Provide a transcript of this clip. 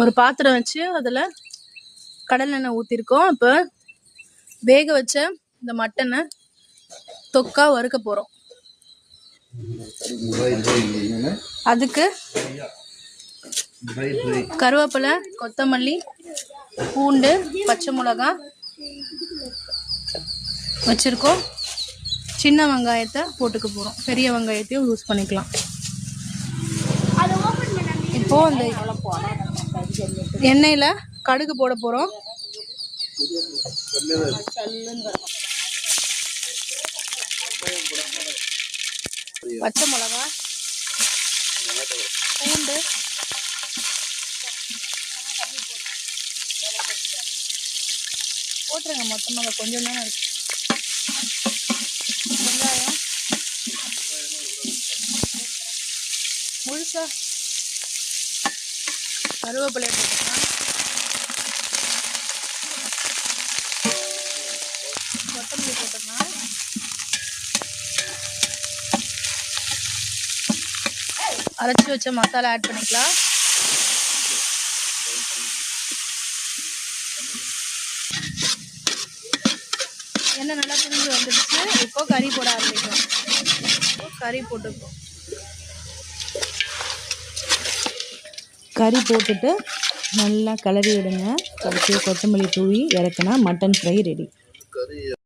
ஒரு பாத்திரம் வச்சு அதில் கடலெண்ணெய் ஊற்றிருக்கோம். இப்போ வேக வச்ச இந்த மட்டனை தொக்கா வறுக்க போகிறோம். அதுக்கு கருவேப்பிலை, கொத்தமல்லி, பூண்டு, பச்சை மிளகாய் வச்சுருக்கோம். சின்ன வெங்காயத்தை போட்டுக்க போகிறோம். பெரிய வெங்காயத்தையும் யூஸ் பண்ணிக்கலாம். இப்போது அந்த எண்ணெயில் கடுகு போட போகிறோம். பச்சை மிளகாய், பூண்டு, போட்டுருங்க. மொத்தமாக கொஞ்சம் தானே இருக்கு. வெங்காயம் முழுசா, கருவேப்பிலை போட்டுக்கலாம். கொத்தமல்லி போட்டுக்கலாம். அரைச்சி வச்ச மசாலா ஆட் பண்ணிக்கலாம். எண்ணெய் நல்லா புரிஞ்சு வந்துடுச்சு. இப்போ கறி போட ஆரம்பிக்கலாம். கறி போட்டுப்போம். கறி போட்டுட்டு நல்லா கிளறி விடுங்க. கடைசியாக கொத்தமல்லி தூவி இறக்குனா மட்டன் ஃப்ரை ரெடி.